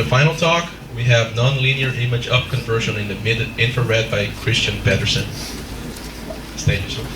final talk, we have Nonlinear Image Up conversion in the mid-infrared by Christian Pedersen. Stage is yours.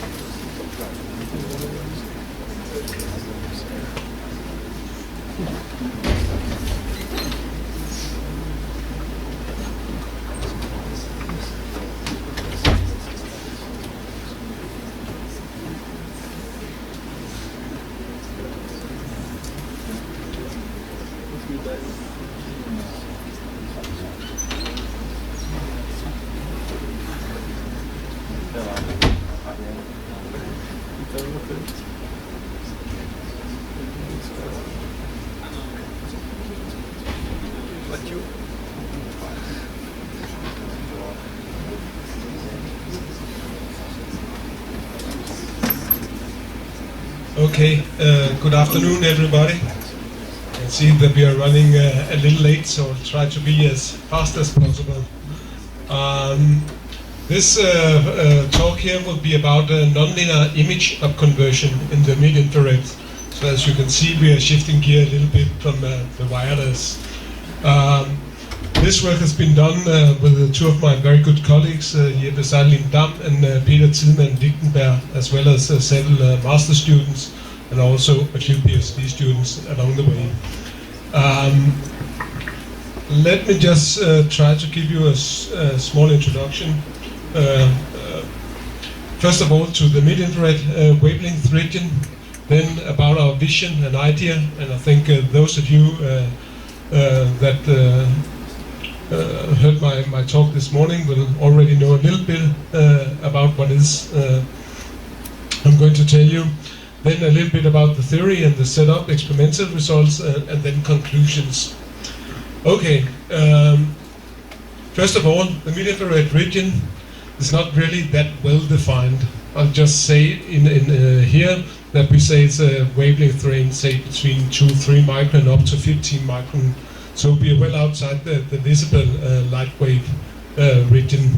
Okay, good afternoon everybody. I can see that we are running a little late, so I'll try to be as fast as possible. This talk here will be about nonlinear image up conversion in the mid-infrared. So as you can see, we are shifting gear a little bit from the wireless. This work has been done with two of my very good colleagues, Jeppe Seidelin Dam and Peter Tidemand Lichtenberg, as well as several master students and also a few PhD students along the way. Let me just try to give you a small introduction. First of all, to the mid-infrared wavelength region, then about our vision and idea, and I think those of you that heard my talk this morning will already know a little bit about what is I'm going to tell you. Then a little bit about the theory and the setup, experimental results, and then conclusions. Okay, first of all, the mid-infrared region is not really that well defined. I'll just say in here that we say it's a wavelength range, say between 2-3 micron up to 15 micron. So we are well outside the visible light wave region.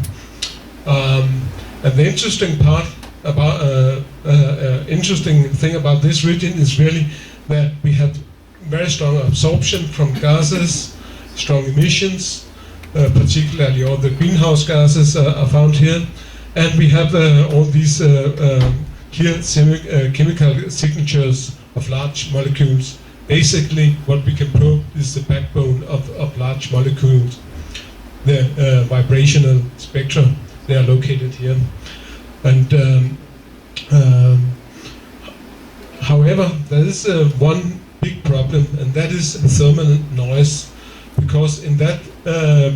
And the interesting part about interesting thing about this region is really that we have very strong absorption from gases, strong emissions, particularly all the greenhouse gases are found here, and we have all these clear chemical signatures of large molecules. Basically, what we can probe is the backbone of large molecules. The vibrational spectra, they are located here. And however, there is one big problem, and that is thermal noise, because in that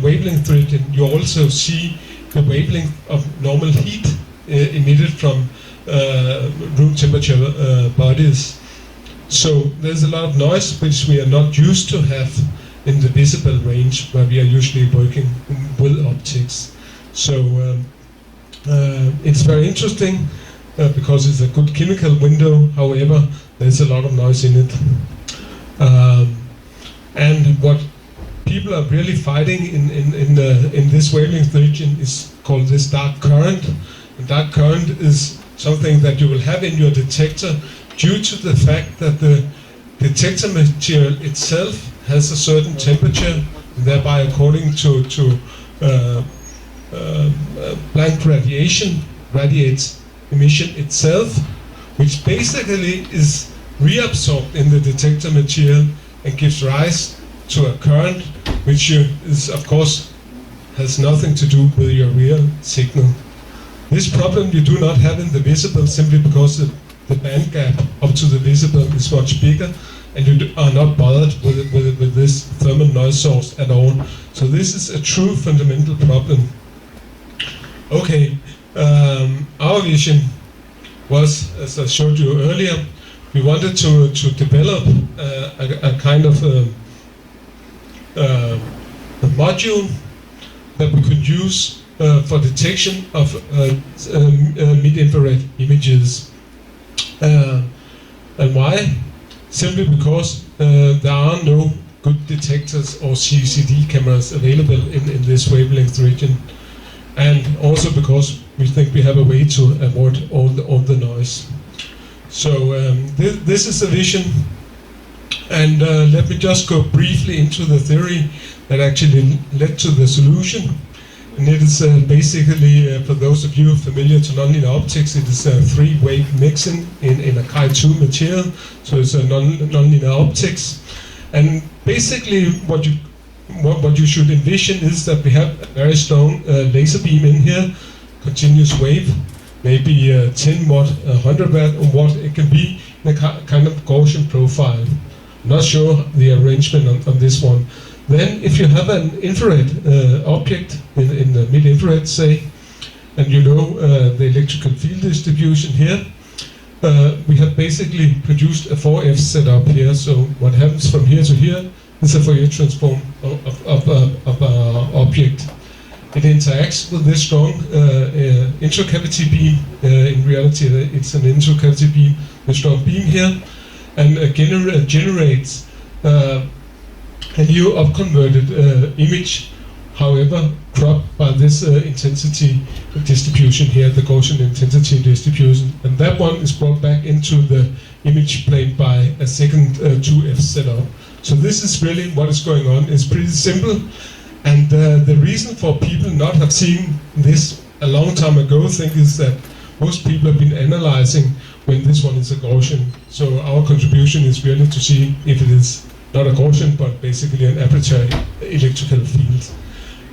wavelength region you also see the wavelength of normal heat emitted from room temperature bodies. So there's a lot of noise which we are not used to have in the visible range, where we are usually working with optics. So it's very interesting because it's a good chemical window. However, there's a lot of noise in it. And what people are really fighting in this wavelength region is called this dark current. And dark current is something that you will have in your detector due to the fact that the detector material itself has a certain temperature, and thereby according to Planck radiation radiates emission itself, which basically is reabsorbed in the detector material and gives rise to a current, which is of course has nothing to do with your real signal. This problem you do not have in the visible simply because the band gap up to the visible is much bigger, and you are not bothered with this thermal noise source at all. So this is a true fundamental problem. Okay, our vision was, as I showed you earlier, we wanted to develop a kind of a module that we could use for detection of mid-infrared images. And why? Simply because there are no good detectors or CCD cameras available in this wavelength region, and also because we think we have a way to avoid all the noise. So this is the vision, and let me just go briefly into the theory. that actually led to the solution. And it is basically, for those of you familiar to nonlinear optics, it is a three-wave mixing in a Chi2 material, so it's a nonlinear optics. And basically what you should envision is that we have a very strong laser beam in here, continuous wave, maybe 10 watt, 100 watt it can be, in a kind of Gaussian profile. I'm not sure the arrangement on this one. Then if you have an infrared object in the mid-infrared, say, and you know the electrical field distribution here, we have basically produced a 4F setup here. So what happens from here to here is a Fourier transform of our object. It interacts with this strong intracavity beam. In reality, it's an intracavity beam, a strong beam here, and generates a new upconverted image, however cropped by this intensity distribution here, the Gaussian intensity distribution, and that one is brought back into the image plane by a second 2F setup. So this is really what is going on. It's pretty simple, and the reason for people not have seen this a long time ago, I think, is that most people have been analyzing when this one is a Gaussian. So our contribution is really to see if it is not a Gaussian, but basically an arbitrary electrical field.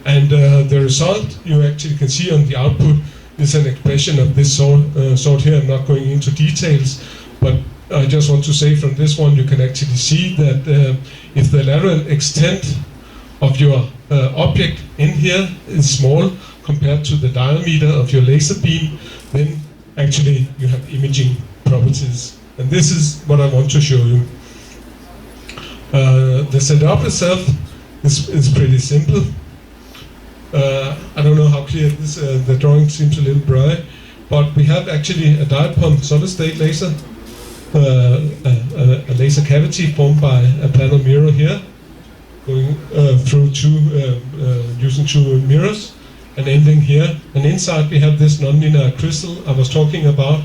And the result you actually can see on the output is an expression of this sort here. I'm not going into details, but I just want to say from this one you can actually see that if the lateral extent of your object in here is small compared to the diameter of your laser beam, then actually you have imaging properties. And this is what I want to show you. The setup itself is pretty simple. I don't know how clear this, the drawing seems a little bright, but we have actually a diode pump solid state laser, a laser cavity formed by a panel mirror here, going through using two mirrors, and ending here. And inside we have this nonlinear crystal I was talking about,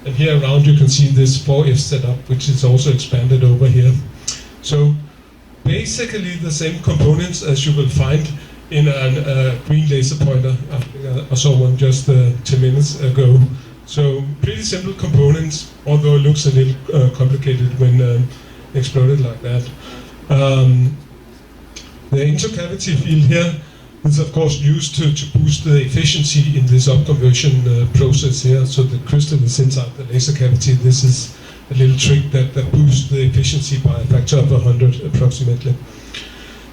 and here around you can see this 4F setup, which is also expanded over here. So basically the same components as you will find in a green laser pointer. I saw one just 10 minutes ago. So pretty simple components, although it looks a little complicated when exploded like that. The intercavity field here is of course used to boost the efficiency in this upconversion process here. So the crystal is inside the laser cavity. This is a little trick that boosts the efficiency by a factor of 100 approximately.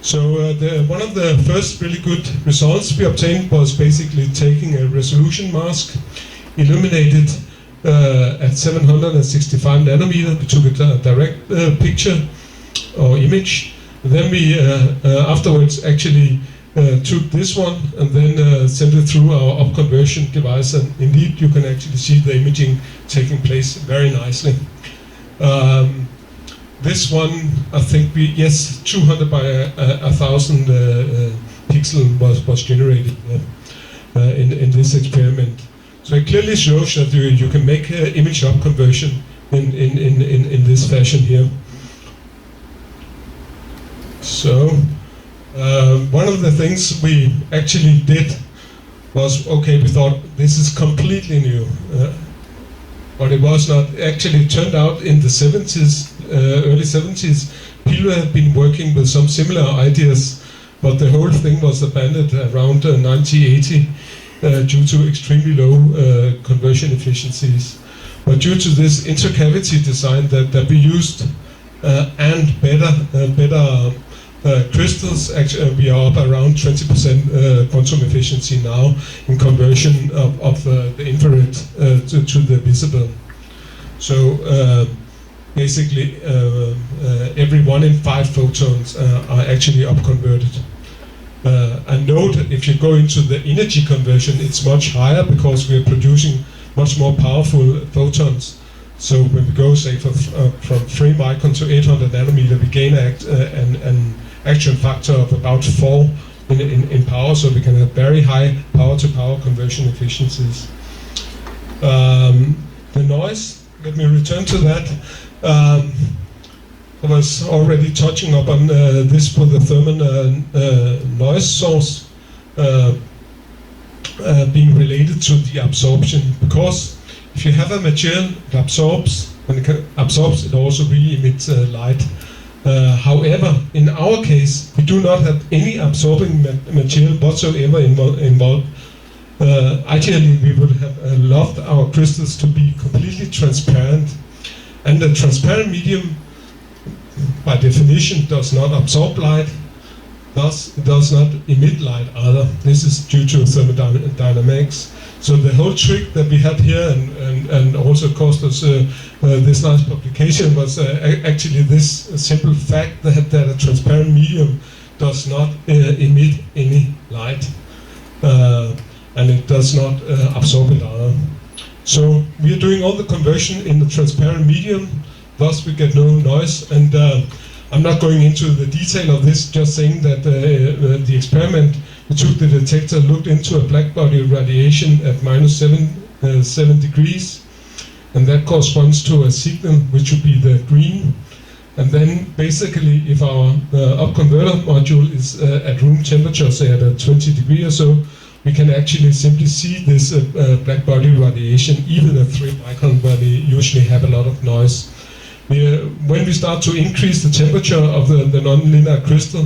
So one of the first really good results we obtained was basically taking a resolution mask, illuminated at 765 nanometer. We took a direct picture or image. Then we afterwards actually took this one and then sent it through our upconversion device, and indeed you can actually see the imaging taking place very nicely. This one, I think 200 by 1,000 pixel was generated in this experiment. So it clearly shows that you can make image up conversion in this fashion here. So one of the things we actually did was, okay, we thought this is completely new. But it was not. Actually, it turned out in the 70s, early 70s, people had been working with some similar ideas, but the whole thing was abandoned around 1980 due to extremely low conversion efficiencies. But due to this intercavity design that we used and better crystals, actually we are up around 20% quantum efficiency now in conversion of the infrared to the visible. So basically every 1 in 5 photons are actually upconverted. And note, if you go into the energy conversion, it's much higher because we are producing much more powerful photons. So when we go, say, from 3 micron to 800 nanometer, we gain an actual factor of about 4 in power, so we can have very high power-to-power conversion efficiencies. The noise, let me return to that. I was already touching up on this with the thermal noise source being related to the absorption, because if you have a material, it absorbs. When it absorbs, it also really emits light. However, in our case, we do not have any absorbing material whatsoever involved. Ideally, we would have loved our crystals to be completely transparent, and the transparent medium, by definition, does not absorb light, thus it does not emit light either. This is due to thermodynamics. So the whole trick that we had here and also cost us this nice publication was actually this simple fact that a transparent medium does not emit any light, and it does not absorb it either. So we are doing all the conversion in the transparent medium, thus we get no noise. And I'm not going into the detail of this, just saying that the experiment, we took the detector, looked into a black body radiation at -7 degrees, and that corresponds to a signal which would be the green. And then basically, if our up converter module is at room temperature, say at 20 degrees or so, we can actually simply see this black body radiation, even at 3 micron, where we usually have a lot of noise. When we start to increase the temperature of the nonlinear crystal,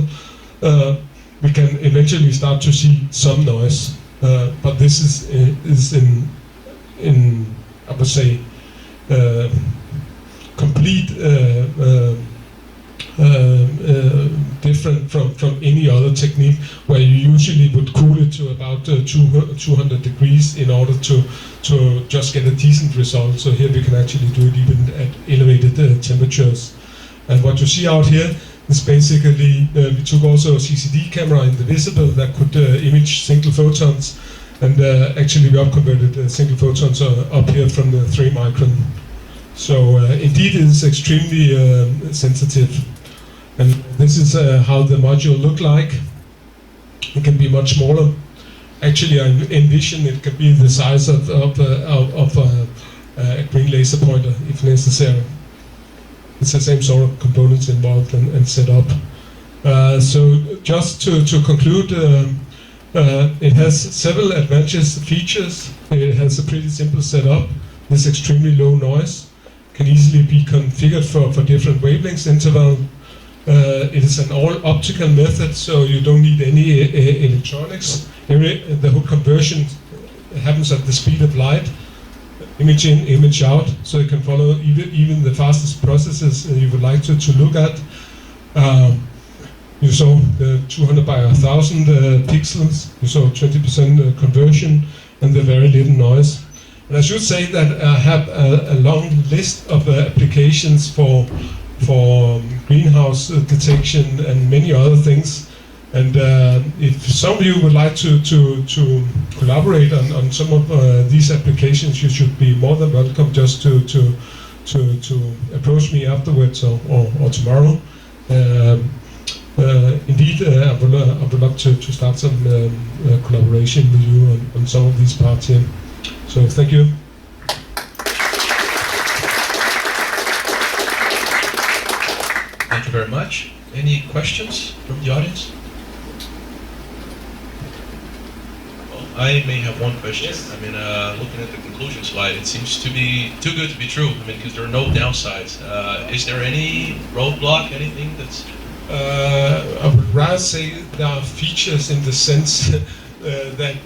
we can eventually start to see some noise. But this is in I would say complete different from any other technique, where you usually would cool it to about 200 degrees in order to just get a decent result. So here we can actually do it even at elevated temperatures. And what you see out here is basically, we took also a CCD camera in the visible that could image single photons, and actually we up-converted single photons up here from the 3 micron. So indeed it is extremely sensitive. And this is how the module look like. It can be much smaller. Actually, I envision it could be the size of a green laser pointer if necessary. It's the same sort of components involved and set up. So just to conclude, it has several advantageous features. It has a pretty simple setup. There's extremely low noise. Can easily be configured for different wavelengths interval. It is an all optical method, so you don't need any electronics. The whole conversion happens at the speed of light, image in, image out, so you can follow even the fastest processes you would like to look at. You saw the 200 by 1000 pixels, you saw 20% conversion, and the very little noise. And I should say that I have a long list of applications for greenhouse detection and many other things. And if some of you would like to collaborate on some of these applications, you should be more than welcome just to approach me afterwards or tomorrow. Indeed, I would love to start some collaboration with you on some of these parts here. So thank you. Thank you very much. Any questions from the audience? Well, I may have one question. Yes. I mean, looking at the conclusion slide, it seems to be too good to be true. I mean, because there are no downsides. Is there any roadblock, anything that's... I would rather say there are features in the sense that,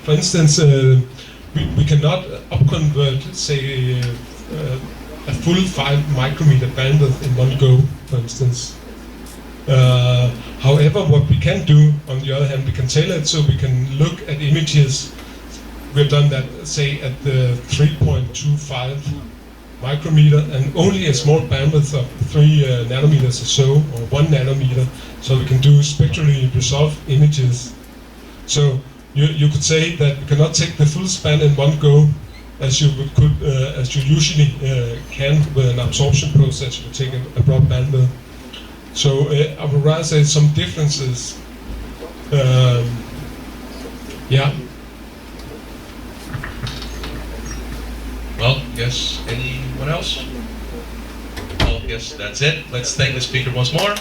for instance, we cannot upconvert, say, a full 5 micrometer bandwidth in one go, for instance. However, what we can do, on the other hand, we can tailor it so we can look at images. We've done that, say, at the 3.25 micrometer, and only a small bandwidth of 3 nanometers or so, or 1 nanometer, so we can do spectrally resolved images. So you could say that we cannot take the full span in one go, as you usually can with an absorption process. You take a broad bandwidth. So I would rather say some differences. Yeah. Well, yes. Anyone else? Well, guess that's it. Let's thank the speaker once more.